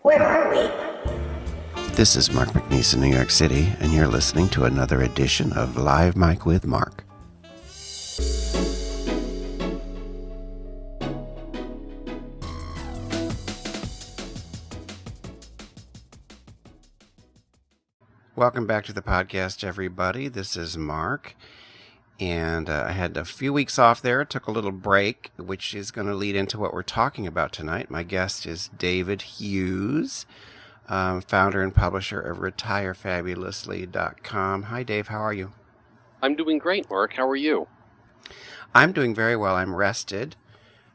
Where are we? This is Mark McNeese in New York City, and you're listening to another edition of Live Mic with Mark. Welcome back to the podcast, everybody. This is Mark, and I had a few weeks off there, took a little break, which is going to lead into what we're talking about tonight. My guest is David Hughes, founder and publisher of retirefabulously.com. Hi, Dave. How are you? I'm doing great, Mark. How are you? I'm doing very well. I'm rested.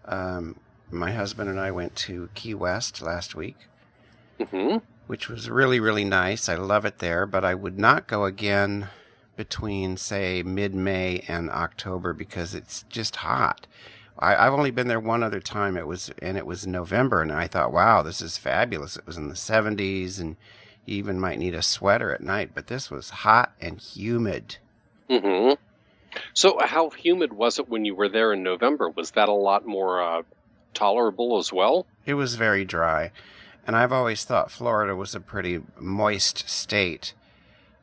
My husband and I went to Key West last week, which was really, really nice. I love it there, but I would not go again between, say, mid-May and October because it's just hot. I've only been there one other time. It was November, and I thought, wow, this is fabulous. It was in the 70s, and you even might need a sweater at night, but this was hot and humid. So how humid was it when you were there in November? Was that a lot more tolerable as well? It was very dry, and I've always thought Florida was a pretty moist state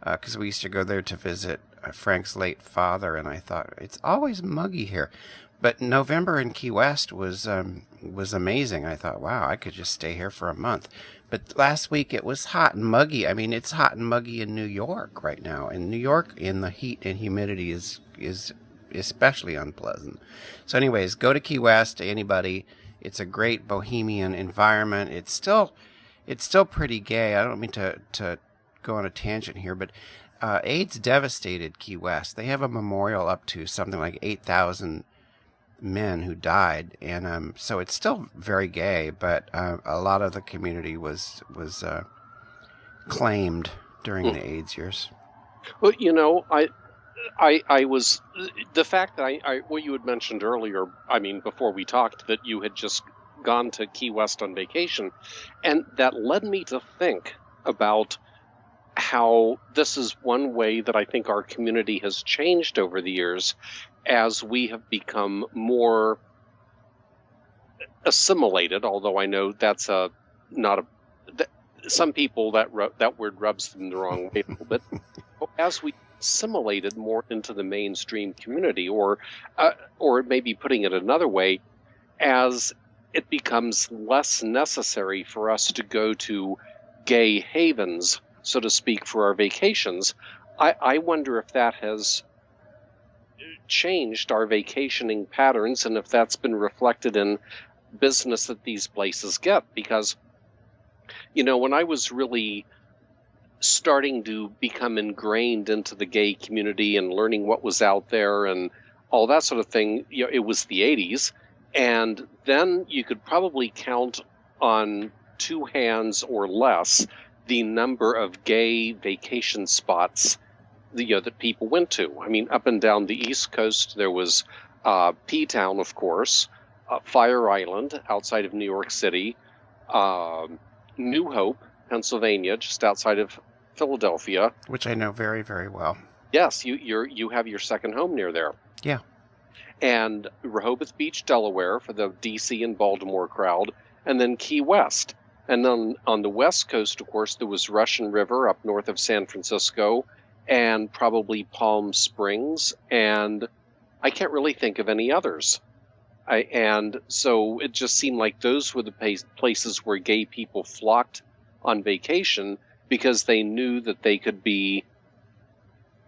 because we used to go there to visit Frank's late father, and I thought, it's always muggy here. But November in Key West was amazing. I thought, wow, I could just stay here for a month. But last week it was hot and muggy. I mean, it's hot and muggy in New York right now. And New York in the heat and humidity is especially unpleasant. So anyways, go to Key West, anybody. It's a great bohemian environment. It's still pretty gay. I don't mean to go on a tangent here, but AIDS devastated Key West. They have a memorial up to something like 8,000 men who died, and so it's still very gay, but a lot of the community was claimed during the AIDS years. Well, I was the fact that I what you had mentioned earlier. I mean, before we talked, that you had just gone to Key West on vacation, and that led me to think about how this is one way that I think our community has changed over the years as we have become more assimilated, although I know that's some people that word rubs them the wrong way a little bit. As we assimilated more into the mainstream community, or maybe putting it another way, as it becomes less necessary for us to go to gay havens, so to speak, for our vacations, I wonder if that has changed our vacationing patterns and if that's been reflected in business that these places get. Because, when I was really starting to become ingrained into the gay community and learning what was out there and all that sort of thing, it was the 80s. And then you could probably count on two hands or less the number of gay vacation spots that people went to. I mean, up and down the East Coast, there was P-Town, of course, Fire Island outside of New York City, New Hope, Pennsylvania, just outside of Philadelphia, which I know very, very well. Yes, you have your second home near there. Yeah. And Rehoboth Beach, Delaware, for the D.C. and Baltimore crowd, and then Key West. And then on the West Coast, of course, there was Russian River up north of San Francisco, and probably Palm Springs, and I can't really think of any others. And so it just seemed like those were the places where gay people flocked on vacation because they knew that they could be,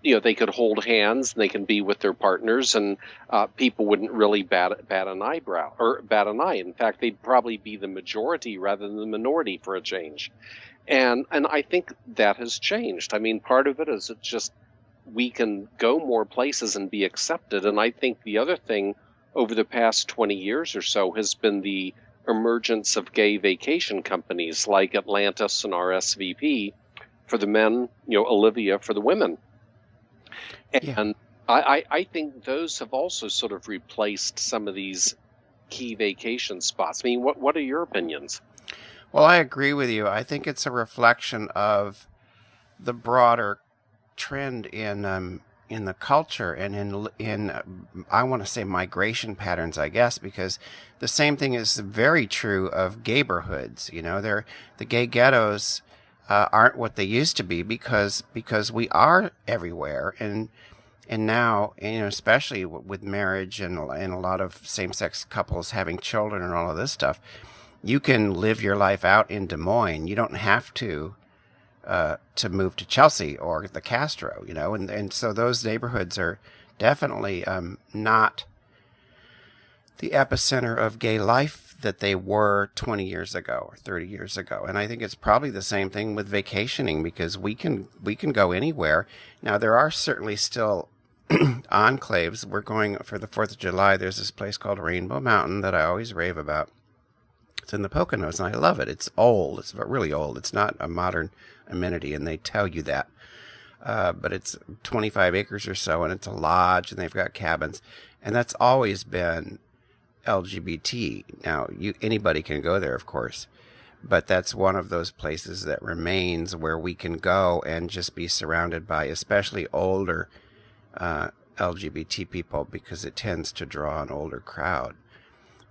they could hold hands and they can be with their partners, and people wouldn't really bat an eye. In fact, they'd probably be the majority rather than the minority for a change. And I think that has changed. I mean, part of it is it just we can go more places and be accepted. And I think the other thing over the past 20 years or so has been the emergence of gay vacation companies like Atlantis and RSVP for the men, Olivia for the women. And I think those have also sort of replaced some of these key vacation spots. I mean, what are your opinions? Well, I agree with you. I think it's a reflection of the broader trend in in the culture and in I want to say migration patterns, I guess, because the same thing is very true of neighborhoods. The gay ghettos aren't what they used to be because we are everywhere, and now, especially with marriage and a lot of same-sex couples having children and all of this stuff, you can live your life out in Des Moines. You don't have to move to Chelsea or the Castro, and so those neighborhoods are definitely not the epicenter of gay life that they were 20 years ago or 30 years ago. And I think it's probably the same thing with vacationing, because we can go anywhere. Now, there are certainly still enclaves. We're going for the 4th of July. There's this place called Rainbow Mountain that I always rave about. It's in the Poconos, and I love it. It's old. It's really old. It's not a modern amenity, and they tell you that. But it's 25 acres or so, and it's a lodge, and they've got cabins. And that's always been LGBT. Now, anybody can go there, of course. But that's one of those places that remains where we can go and just be surrounded by especially older LGBT people, because it tends to draw an older crowd.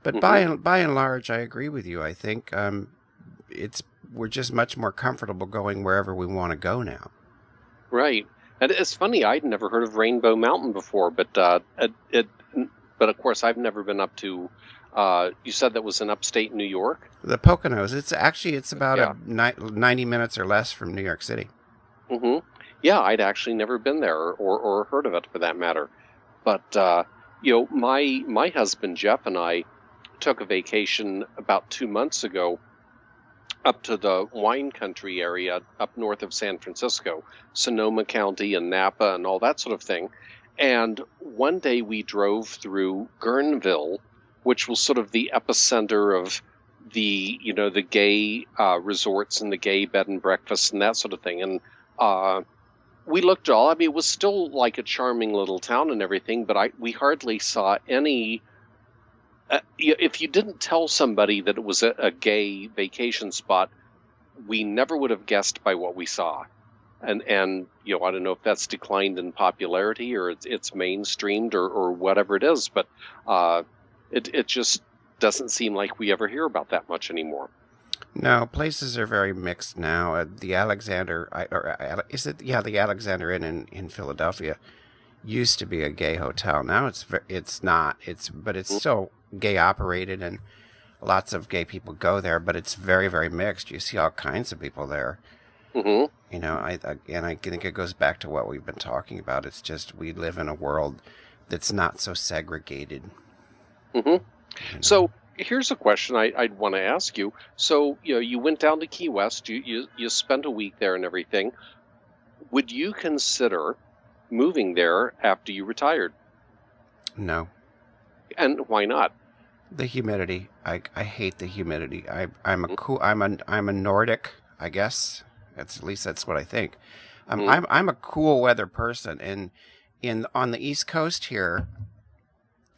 But by and large, I agree with you. I think we're just much more comfortable going wherever we want to go now. Right. And it's funny, I'd never heard of Rainbow Mountain before, but of course I've never been up to. You said that was in upstate New York? The Poconos. It's about 90 minutes or less from New York City. Mm-hmm. Yeah, I'd actually never been there or heard of it for that matter. But my husband Jeff and I took a vacation about 2 months ago up to the wine country area up north of San Francisco, Sonoma County and Napa and all that sort of thing. And one day we drove through Guerneville, which was sort of the epicenter of the gay resorts and the gay bed and breakfast and that sort of thing. And we looked it was still like a charming little town and everything, but we hardly saw any. If you didn't tell somebody that it was a gay vacation spot, we never would have guessed by what we saw. And I don't know if that's declined in popularity or it's mainstreamed or whatever it is, but it just doesn't seem like we ever hear about that much anymore. No, places are very mixed now. The Alexander, the Alexander Inn in Philadelphia used to be a gay hotel. Now it's not. But it's still gay operated, and lots of gay people go there. But it's very, very mixed. You see all kinds of people there. Mm-hmm. I think it goes back to what we've been talking about. It's just we live in a world that's not so segregated. Mm-hmm. So here's a question I'd want to ask you. So you went down to Key West. You spent a week there and everything. Would you consider moving there after you retired? No. And why not? The humidity. I hate the humidity. I'm a Nordic, I guess. At least that's what I think. I'm a cool weather person, and on the East Coast here,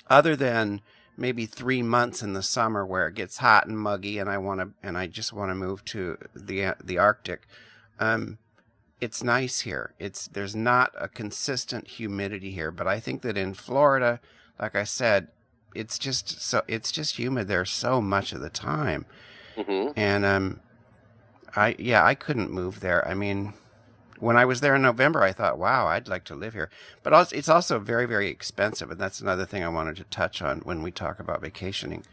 other than maybe 3 months in the summer where it gets hot and muggy, and I just want to move to the Arctic. It's nice here. There's not a consistent humidity here, but I think that in Florida, like I said, it's just humid there so much of the time. Mm-hmm. And I couldn't move there. I mean, when I was there in November, I thought, wow, I'd like to live here. But it's also very, very expensive, and that's another thing I wanted to touch on when we talk about vacationing,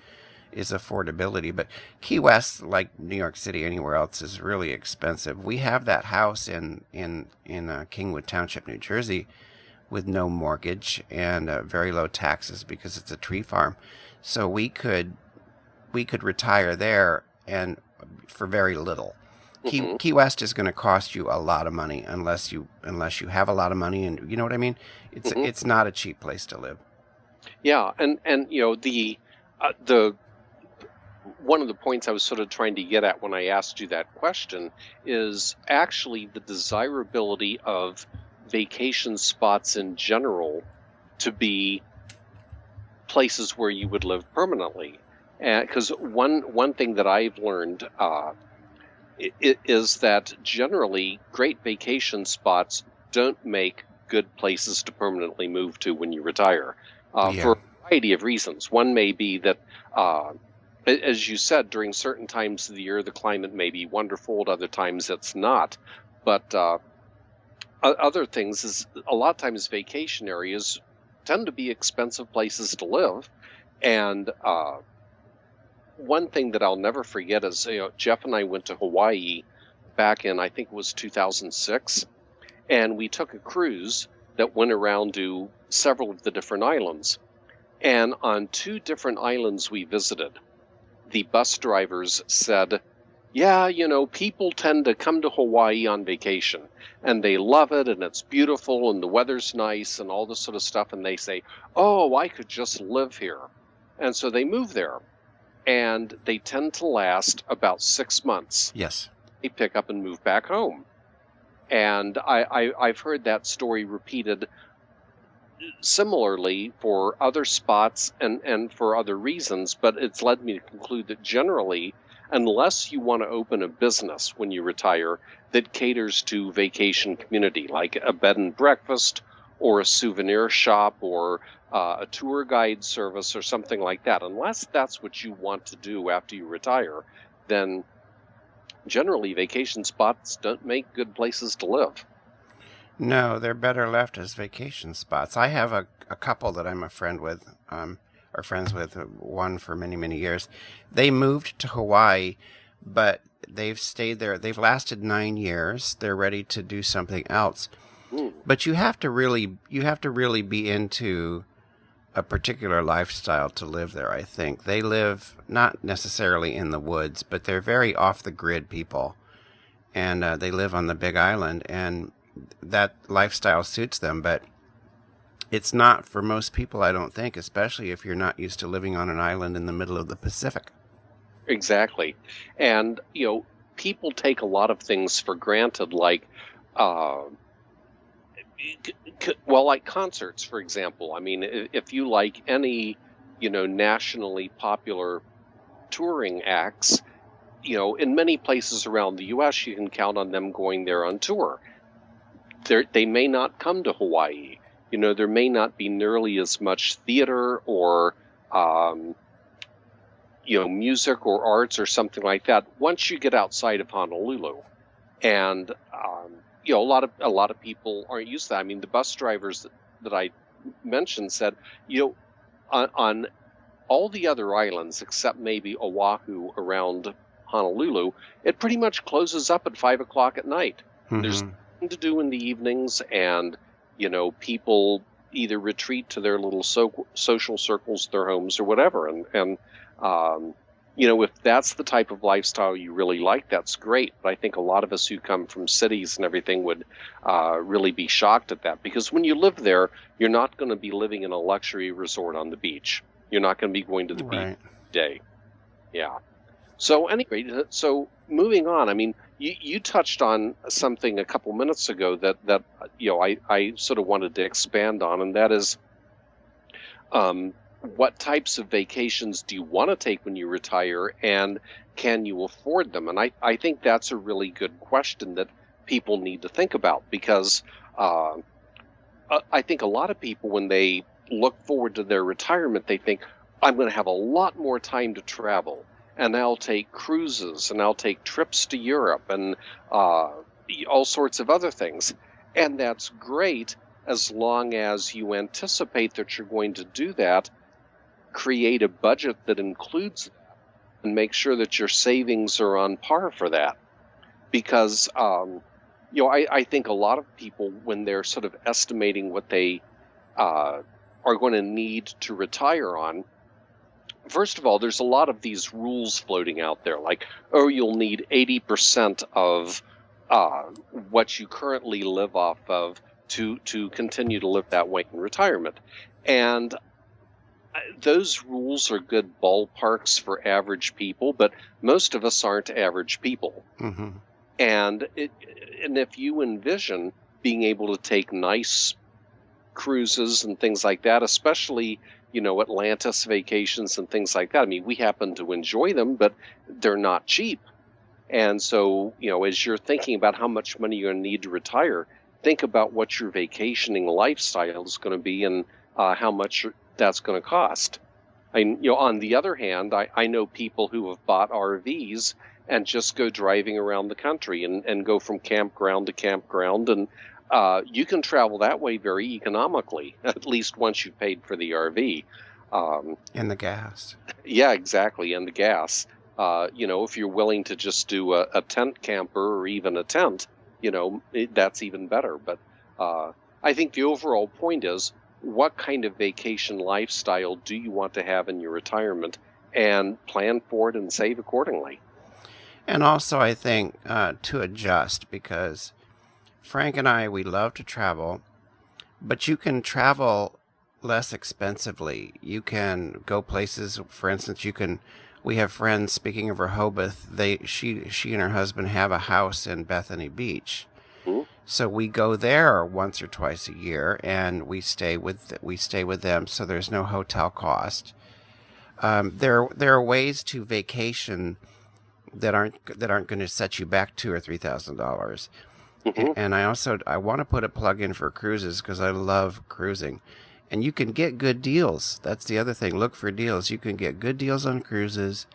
is affordability. But Key West, like New York City, anywhere else, is really expensive. We have that house in Kingwood Township, New Jersey, with no mortgage and very low taxes because it's a tree farm. So we could retire there and for very little. Mm-hmm. Key West is going to cost you a lot of money unless you have a lot of money, and you know what I mean. It's not a cheap place to live. Yeah, and the one of the points I was sort of trying to get at when I asked you that question is actually the desirability of vacation spots in general to be places where you would live permanently. Because one thing that I've learned is that generally great vacation spots don't make good places to permanently move to when you retire, Yeah. for a variety of reasons. One may be that, as you said, during certain times of the year, the climate may be wonderful. At other times, it's not. But other things is a lot of times vacation areas tend to be expensive places to live. And one thing that I'll never forget is, Jeff and I went to Hawaii back in, I think it was 2006, and we took a cruise that went around to several of the different islands. And on 2 different islands we visited, the bus drivers said, yeah, people tend to come to Hawaii on vacation, and they love it, and it's beautiful, and the weather's nice, and all this sort of stuff, and they say, oh, I could just live here. And so they move there, and they tend to last about 6 months. Yes. They pick up and move back home. And I've heard that story repeated similarly for other spots and for other reasons, but it's led me to conclude that generally, unless you want to open a business when you retire that caters to vacation community, like a bed and breakfast or a souvenir shop or a tour guide service or something like that, unless that's what you want to do after you retire, then generally vacation spots don't make good places to live. No, they're better left as vacation spots. I have a couple that I'm a friend with, or friends with, one for many, many years. They moved to Hawaii, but they've stayed there. They've lasted 9 years. They're ready to do something else. But you have to really be into a particular lifestyle to live there, I think. They live not necessarily in the woods, but they're very off-the-grid people. And they live on the Big Island, and that lifestyle suits them. But it's not for most people, I don't think, especially if you're not used to living on an island in the middle of the Pacific. Exactly. And, people take a lot of things for granted, like, like concerts, for example. I mean, if you like any, nationally popular touring acts, in many places around the U.S., you can count on them going there on tour. They may not come to Hawaii. There may not be nearly as much theater or, music or arts or something like that once you get outside of Honolulu. And, a lot of people aren't used to that. I mean, the bus drivers that I mentioned said, on all the other islands except maybe Oahu around Honolulu, it pretty much closes up at 5 o'clock at night. Mm-hmm. There's nothing to do in the evenings, and people either retreat to their little social circles, their homes, or whatever. And if that's the type of lifestyle you really like, that's great. But I think a lot of us who come from cities and everything would really be shocked at that, because when you live there, you're not going to be living in a luxury resort on the beach. You're not going to be going to the beach every day. Yeah. So anyway, moving on. I mean, you touched on something a couple minutes ago that I sort of wanted to expand on, and that is, what types of vacations do you want to take when you retire, and can you afford them? And I think that's a really good question that people need to think about, because I think a lot of people, when they look forward to their retirement, they think, I'm going to have a lot more time to travel, and I'll take cruises, and I'll take trips to Europe, and all sorts of other things. And that's great as long as you anticipate that you're going to do that, create a budget that includes that, and make sure that your savings are on par for that. Because, I think a lot of people, when they're sort of estimating what they are going to need to retire on, first of all, there's a lot of these rules floating out there, like, you'll need 80% of what you currently live off of to continue to live that way in retirement. And those rules are good ballparks for average people, but most of us aren't average people. Mm-hmm. And if you envision being able to take nice cruises and things like that, especially, Atlantis vacations and things like that. I mean, we happen to enjoy them, but they're not cheap. And so, as you're thinking about how much money you're going to need to retire, think about what your vacationing lifestyle is going to be and how much that's going to cost. On the other hand, I know people who have bought RVs and just go driving around the country and go from campground to campground. And you can travel that way very economically, at least once you've paid for the RV. And the gas. Yeah, exactly. And the gas. If you're willing to just do a tent camper or even a tent, that's even better. But I think the overall point is, what kind of vacation lifestyle do you want to have in your retirement, and plan for it and save accordingly? And also, I think to adjust, because Frank and I, we love to travel, but you can travel less expensively. You can go places, for instance, we have friends, speaking of Rehoboth, she and her husband have a house in Bethany Beach. So we go there once or twice a year, and we stay with them. So there's no hotel cost. There are ways to vacation that aren't going to set you back $2,000 or $3,000. And I want to put a plug in for cruises, because I love cruising, and you can get good deals. That's the other thing. Look for deals. You can get good deals on cruises,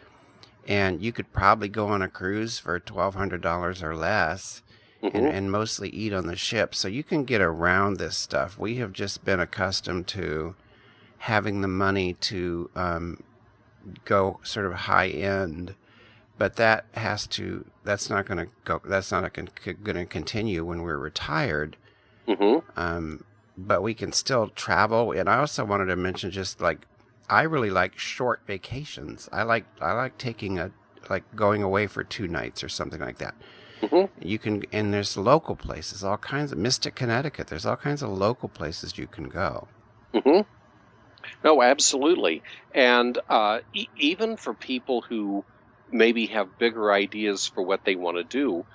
and you could probably go on a cruise for $1,200 or less. And mostly eat on the ship. So you can get around this stuff. We have just been accustomed to having the money to go sort of high end, but that's not going to continue when we're retired. But we can still travel. And I also wanted to mention, just like, I really like short vacations. I like taking going away for 2 nights or something like that. You can, and there's local places, all kinds of Mystic, Connecticut. There's all kinds of local places you can go. No, absolutely. And even for people who maybe have bigger ideas for what they want to do,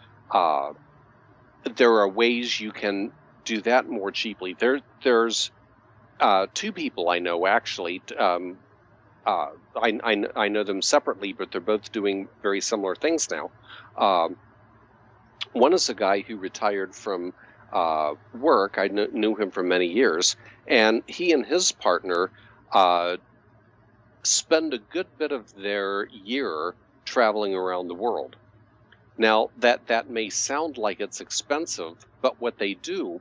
there are ways you can do that more cheaply. There's 2 people I know, actually. I know them separately, but they're both doing very similar things now. One is a guy who retired from work. I knew him for many years, and he and his partner spend a good bit of their year traveling around the world. Now, that may sound like it's expensive, but what they do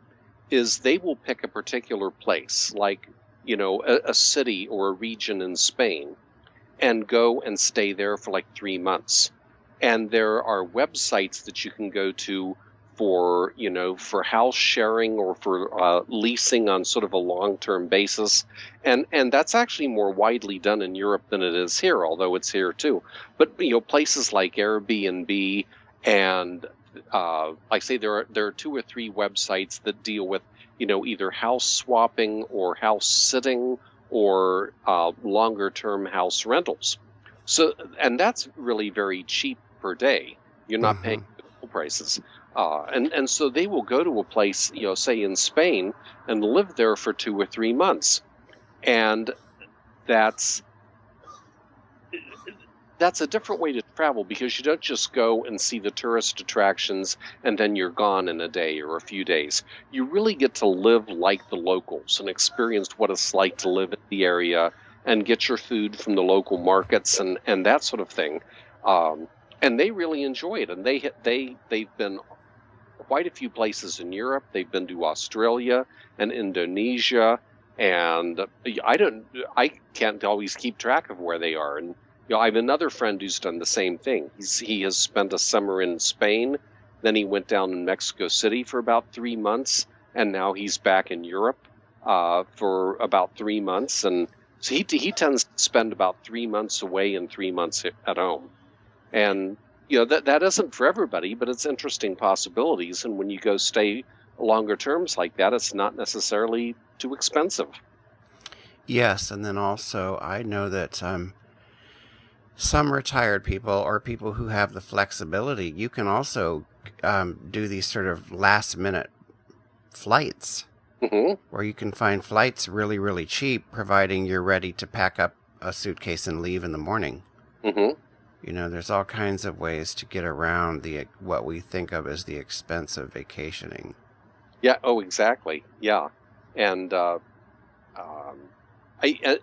is they will pick a particular place, like, a city or a region in Spain, and go and stay there for like 3 months. And there are websites that you can go to for house sharing or for leasing on sort of a long-term basis. And that's actually more widely done in Europe than it is here, although it's here too. But, places like Airbnb and I say there are 2 or 3 websites that deal with, either house swapping or house sitting or longer-term house rentals. So, and that's really very cheap per day. You're not paying full prices. And so they will go to a place, say in Spain, and live there for 2 or 3 months. And that's a different way to travel, because you don't just go and see the tourist attractions and then you're gone in a day or a few days. You really get to live like the locals and experience what it's like to live in the area and get your food from the local markets and that sort of thing. And they really enjoy it. And they've been quite a few places in Europe. They've been to Australia and Indonesia, and I can't always keep track of where they are. And I have another friend who's done the same thing. He has spent a summer in Spain, then he went down in Mexico City for about 3 months, and now he's back in Europe for about 3 months. And so he tends to spend about 3 months away and 3 months at home. And, that isn't for everybody, but it's interesting possibilities. And when you go stay longer terms like that, it's not necessarily too expensive. Yes, and then also I know that some retired people, or people who have the flexibility, you can also do these sort of last-minute flights, where you can find flights really, really cheap, providing you're ready to pack up a suitcase and leave in the morning. There's all kinds of ways to get around what we think of as the expense of vacationing. Yeah. Oh, exactly. Yeah. And um, I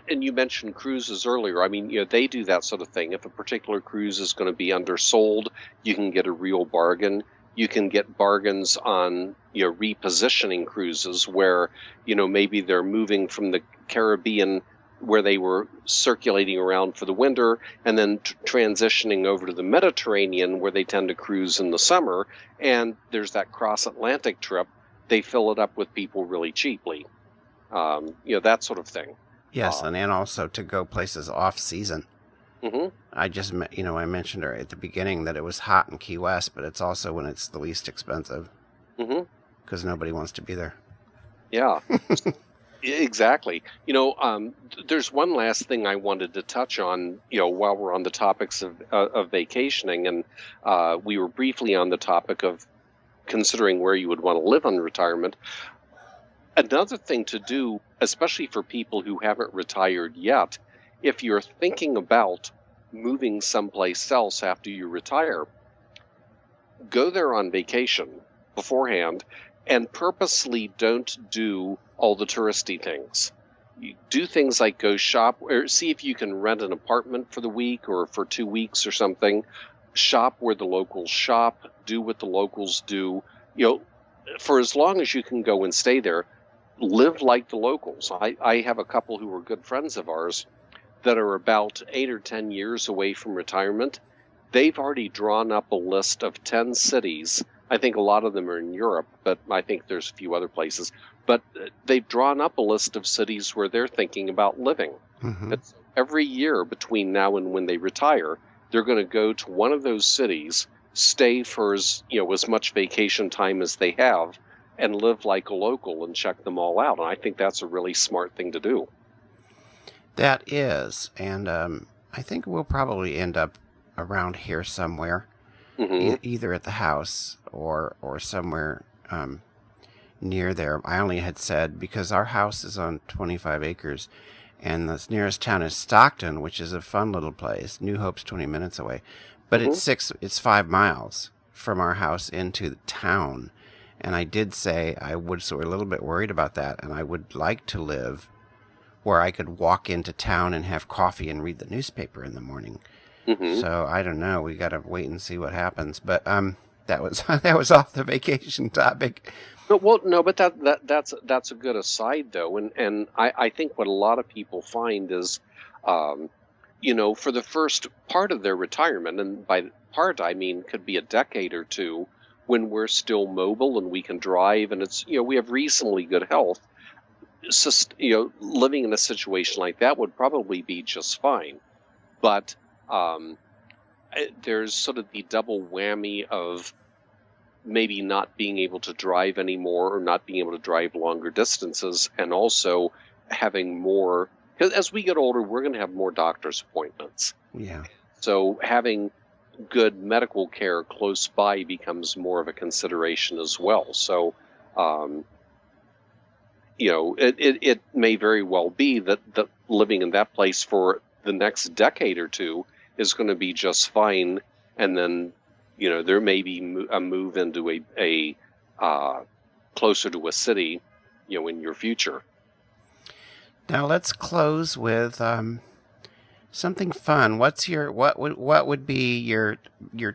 and you mentioned cruises earlier. I mean, they do that sort of thing. If a particular cruise is going to be undersold, you can get a real bargain. You can get bargains on, repositioning cruises where, maybe they're moving from the Caribbean where they were circulating around for the winter and then transitioning over to the Mediterranean where they tend to cruise in the summer. And there's that cross-Atlantic trip. They fill it up with people really cheaply. That sort of thing. Yes, and also to go places off season. Mm-hmm. I just, I mentioned at the beginning that it was hot in Key West, but it's also when it's the least expensive. Mm-hmm. Because nobody wants to be there. Yeah, exactly. There's one last thing I wanted to touch on, while we're on the topics of vacationing, and we were briefly on the topic of considering where you would want to live on retirement. Another thing to do, especially for people who haven't retired yet, if you're thinking about moving someplace else after you retire, go there on vacation beforehand and purposely don't do all the touristy things. You do things like go shop or see if you can rent an apartment for the week or for 2 weeks or something. Shop where the locals shop, do what the locals do. For as long as you can go and stay there, live like the locals. I have a couple who are good friends of ours that are about 8 or 10 years away from retirement. They've already drawn up a list of 10 cities. I think a lot of them are in Europe, but I think there's a few other places. But they've drawn up a list of cities where they're thinking about living. Mm-hmm. It's every year between now and when they retire, they're going to go to one of those cities, stay for as much vacation time as they have, and live like a local and check them all out. And I think that's a really smart thing to do. That is, and I think we'll probably end up around here somewhere, Mm-hmm. either at the house or somewhere near there. I only had said because our house is on 25 acres, and the nearest town is Stockton, which is a fun little place. New Hope's 20 minutes away, but Mm-hmm. it's 5 miles from our house into the town. And I did say I would, so we're a little bit worried about that, and I would like to live where I could walk into town and have coffee and read the newspaper in the morning. Mm-hmm. So I don't know. We got to wait and see what happens. But that was that was off the vacation topic. But that's a good aside though, and I think what a lot of people find is, for the first part of their retirement, and by part I mean could be a decade or two, when we're still mobile and we can drive and it's we have reasonably good health, living in a situation like that would probably be just fine. But there's sort of the double whammy of maybe not being able to drive anymore or not being able to drive longer distances, and also having more, because as we get older, we're going to have more doctor's appointments. Yeah. So having good medical care close by becomes more of a consideration as well. So, it may very well be that living in that place for the next decade or two is going to be just fine, and then there may be a move into a closer to a city, in your future. Now let's close with something fun. What would be your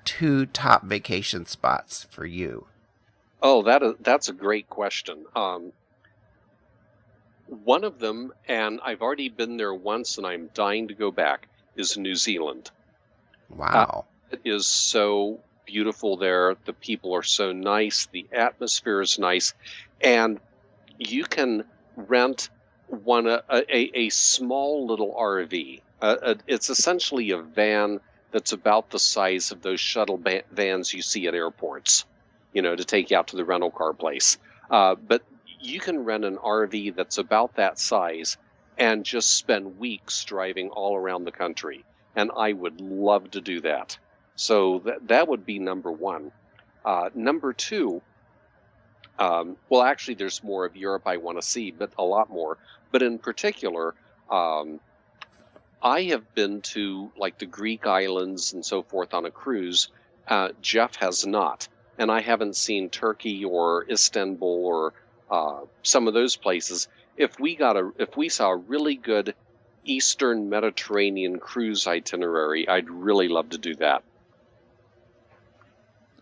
2 top vacation spots for you? Oh, that's a great question. One of them, and I've already been there once, and I'm dying to go back, is New Zealand. Wow. It is so beautiful there. The people are so nice. The atmosphere is nice. And you can rent a small little RV. It's essentially a van that's about the size of those shuttle vans you see at airports, to take you out to the rental car place. But you can rent an RV that's about that size and just spend weeks driving all around the country. And I would love to do that. So that would be number one. Number two, well, actually, there's more of Europe I want to see, but a lot more. But in particular, I have been to like the Greek islands and so forth on a cruise. Jeff has not. and I haven't seen Turkey or Istanbul or some of those places. If we saw a really good Eastern Mediterranean cruise itinerary, I'd really love to do that.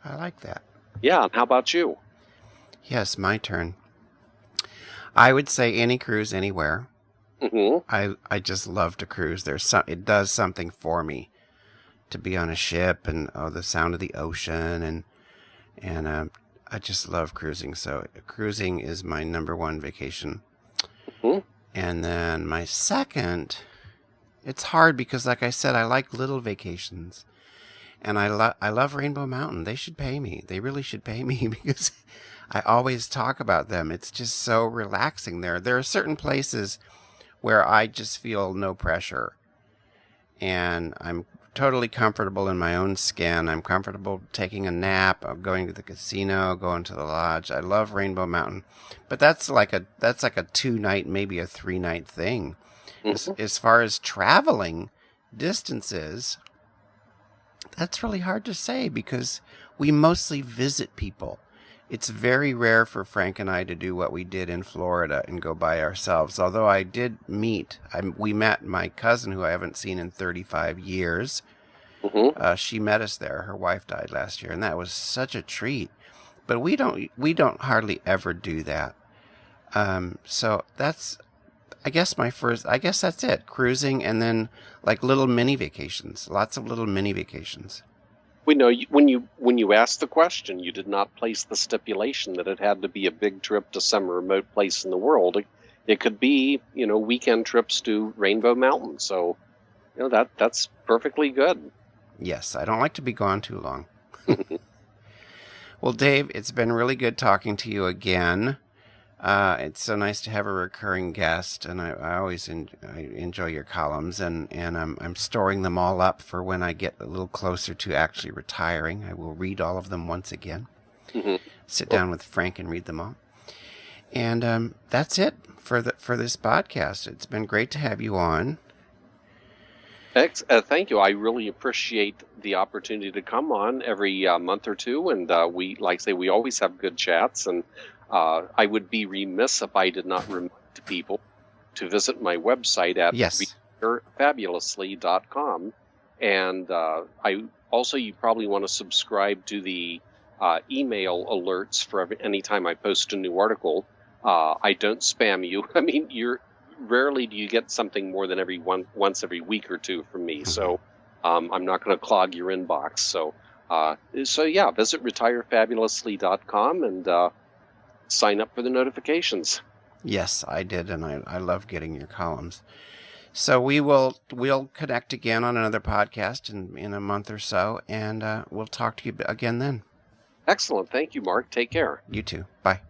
I like that. Yeah, and how about you? Yes, my turn. I would say any cruise anywhere. Mm-hmm. I just love to cruise. It does something for me to be on a ship and the sound of the ocean and I just love cruising. So cruising is my number one vacation. Mm-hmm. And then my second, it's hard because like I said, I like little vacations. And I love Rainbow Mountain. They should pay me. They really should pay me because I always talk about them. It's just so relaxing there. There are certain places where I just feel no pressure. And I'm totally comfortable in my own skin. I'm comfortable taking a nap, going to the casino, going to the lodge. I love Rainbow Mountain. But that's like a 2-night, maybe a 3-night thing. Mm-hmm. As far as traveling distances, that's really hard to say because we mostly visit people. It's very rare for Frank and I to do what we did in Florida and go by ourselves. Although I did we met my cousin who I haven't seen in 35 years. Mm-hmm. She met us there. Her wife died last year, and that was such a treat. But we don't hardly ever do that. So that's, I guess that's it. Cruising and then like little mini vacations. Lots of little mini vacations. We know when you asked the question, you did not place the stipulation that it had to be a big trip to some remote place in the world. It could be, weekend trips to Rainbow Mountain. So, that's perfectly good. Yes, I don't like to be gone too long. Well, Dave, it's been really good talking to you again. It's so nice to have a recurring guest, and I always enjoy your columns, and I'm storing them all up for when I get a little closer to actually retiring. I will read all of them once again. Mm-hmm. Sit down with Frank and read them all. And that's it for this podcast. It's been great to have you on. Thank you. I really appreciate the opportunity to come on every month or two, and we always have good chats, and I would be remiss if I did not remind people to visit my website at fabulously.com. And you probably want to subscribe to the email alerts for any time I post a new article. I don't spam you. I mean, rarely do you get something more than once every week or two from me. So I'm not going to clog your inbox. So visit retirefabulously.com and sign up for the notifications. Yes, I did, and I love getting your columns. So we'll connect again on another podcast in a month or so, and we'll talk to you again then. Excellent. Thank you, Mark. Take care. You too. Bye.